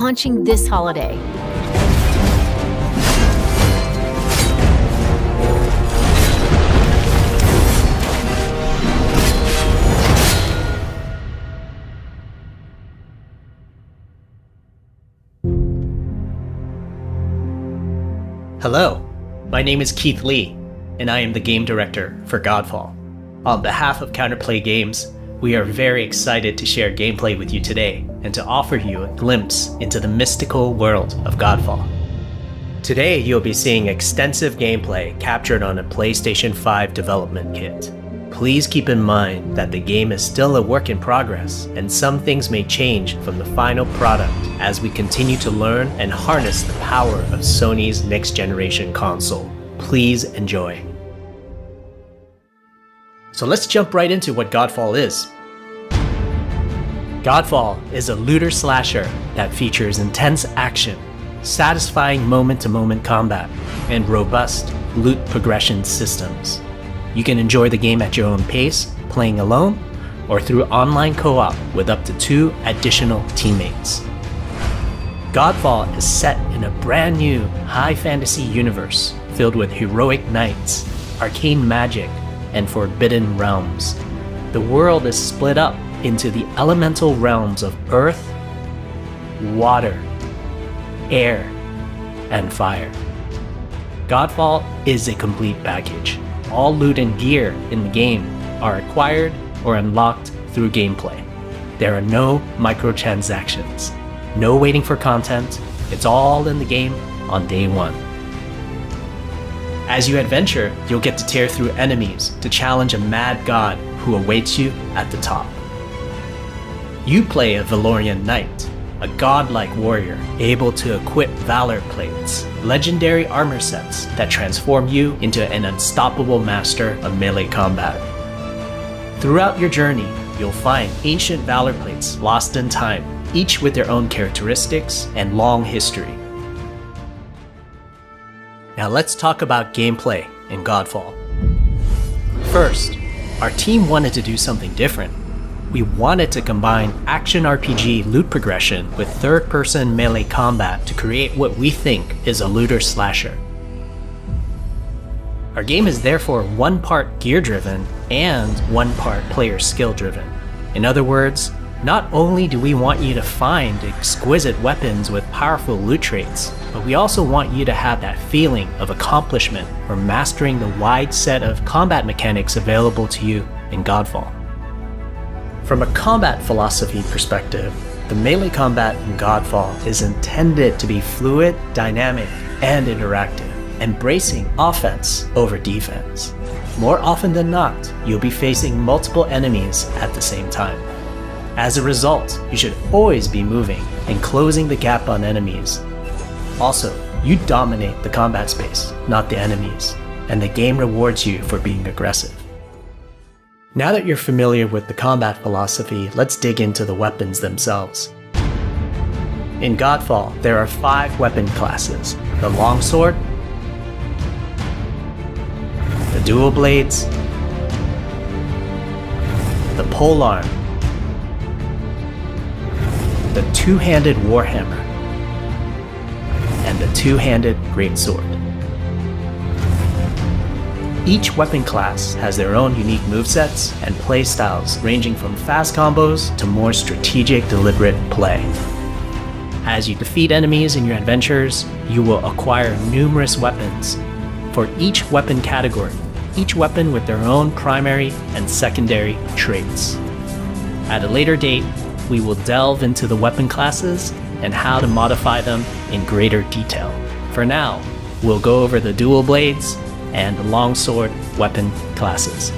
launching this holiday. Hello, my name is Keith Lee, and I am the game director for Godfall. On behalf of Counterplay Games, we are very excited to share gameplay with you today and to offer you a glimpse into the mystical world of Godfall. Today, you'll be seeing extensive gameplay captured on a PlayStation 5 development kit. Please keep in mind that the game is still a work in progress, and some things may change from the final product as we continue to learn and harness the power of Sony's next-generation console. Please enjoy. So let's jump right into what Godfall is. Godfall is a looter slasher that features intense action, satisfying moment-to-moment combat, and robust loot progression systems. You can enjoy the game at your own pace, playing alone, or through online co-op with up to 2 additional teammates. Godfall is set in a brand new high fantasy universe filled with heroic knights, arcane magic, and forbidden realms. The world is split up into the elemental realms of earth, water, air, and fire. Godfall is a complete package. All loot and gear in the game are acquired or unlocked through gameplay. There are no microtransactions, no waiting for content. It's all in the game on day one. As you adventure, you'll get to tear through enemies to challenge a mad god who awaits you at the top. You play a Valorian knight, a godlike warrior able to equip valor plates, legendary armor sets that transform you into an unstoppable master of melee combat. Throughout your journey, you'll find ancient valor plates lost in time, each with their own characteristics and long history. Now let's talk about gameplay in Godfall. First, our team wanted to do something different. We wanted to combine action RPG loot progression with third-person melee combat to create what we think is a looter slasher. Our game is therefore one part gear-driven and one part player skill-driven. In other words, not only do we want you to find exquisite weapons with powerful loot traits, but we also want you to have that feeling of accomplishment for mastering the wide set of combat mechanics available to you in Godfall. From a combat philosophy perspective, the melee combat in Godfall is intended to be fluid, dynamic, and interactive, embracing offense over defense. More often than not, you'll be facing multiple enemies at the same time. As a result, you should always be moving and closing the gap on enemies. Also, you dominate the combat space, not the enemies, and the game rewards you for being aggressive. Now that you're familiar with the combat philosophy, let's dig into the weapons themselves. In Godfall, there are 5 weapon classes: the longsword, the dual blades, the polearm, the two-handed warhammer, and the two-handed greatsword. Each weapon class has their own unique movesets and playstyles ranging from fast combos to more strategic, deliberate play. As you defeat enemies in your adventures, you will acquire numerous weapons. For each weapon category, each weapon with their own primary and secondary traits. At a later date, we will delve into the weapon classes and how to modify them in greater detail. For now, we'll go over the dual blades and the longsword weapon classes.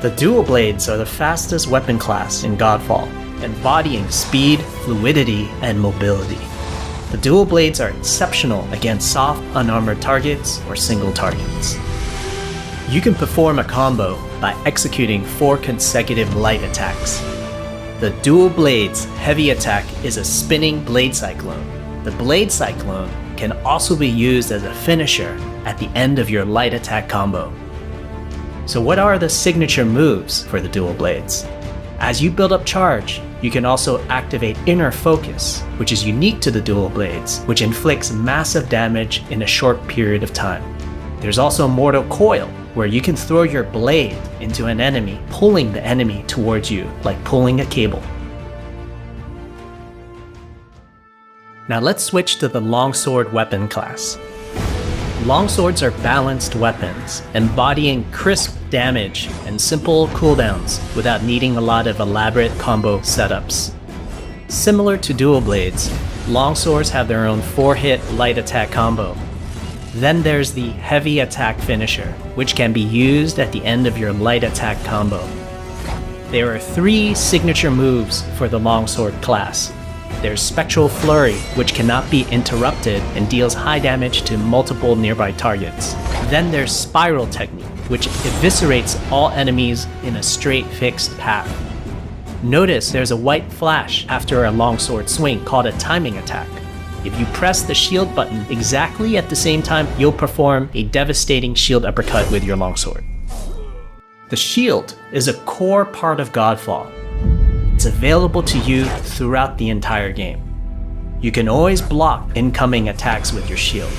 The dual blades are the fastest weapon class in Godfall, embodying speed, fluidity, and mobility. The dual blades are exceptional against soft, unarmored targets or single targets. You can perform a combo by executing 4 consecutive light attacks. The dual blades heavy attack is a spinning blade cyclone. The blade cyclone can also be used as a finisher at the end of your light attack combo. So what are the signature moves for the dual blades? As you build up charge, You can also activate Inner Focus, which is unique to the dual blades, which inflicts massive damage in a short period of time. There's also Mortal Coil, where you can throw your blade into an enemy, pulling the enemy towards you like pulling a cable. Now let's switch to the longsword weapon class. Longswords are balanced weapons, embodying crisp damage and simple cooldowns without needing a lot of elaborate combo setups. Similar to dual blades, longswords have their own 4-hit light attack combo. Then there's the heavy attack finisher, which can be used at the end of your light attack combo. There are 3 signature moves for the longsword class. There's Spectral Flurry, which cannot be interrupted and deals high damage to multiple nearby targets. Then there's Spiral Technique, which eviscerates all enemies in a straight fixed path. Notice there's a white flash after a longsword swing called a timing attack. If you press the shield button exactly at the same time, you'll perform a devastating shield uppercut with your longsword. The shield is a core part of Godfall. It's available to you throughout the entire game. You can always block incoming attacks with your shield.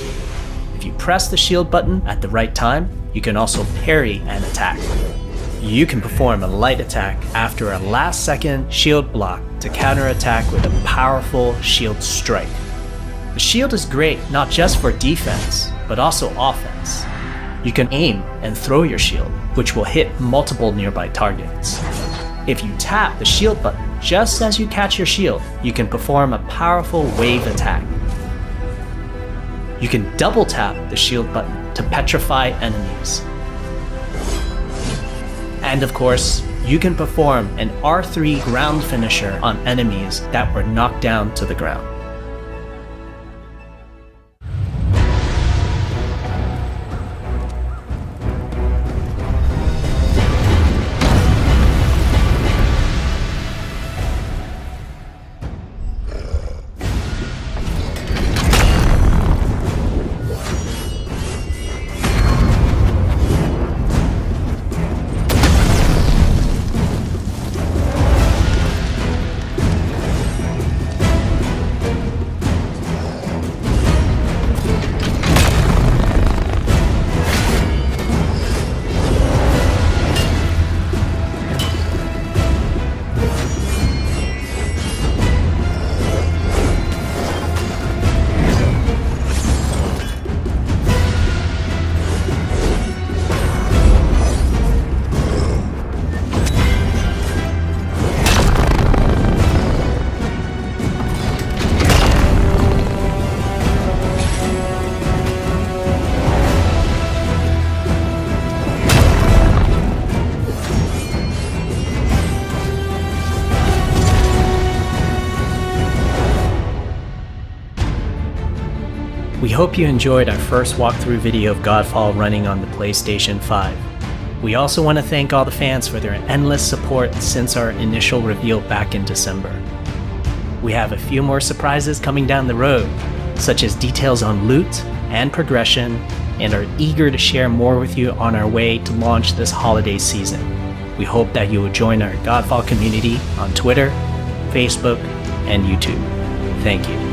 If you press the shield button at the right time, you can also parry an attack. You can perform a light attack after a last-second shield block to counterattack with a powerful shield strike. The shield is great not just for defense, but also offense. You can aim and throw your shield, which will hit multiple nearby targets. If you tap the shield button just as you catch your shield, you can perform a powerful wave attack. You can double tap the shield button to petrify enemies. And of course, you can perform an R3 ground finisher on enemies that were knocked down to the ground. We hope you enjoyed our first walkthrough video of Godfall running on the PlayStation 5. We also want to thank all the fans for their endless support since our initial reveal back in December. We have a few more surprises coming down the road, such as details on loot and progression, and are eager to share more with you on our way to launch this holiday season. We hope that you will join our Godfall community on Twitter, Facebook, and YouTube. Thank you.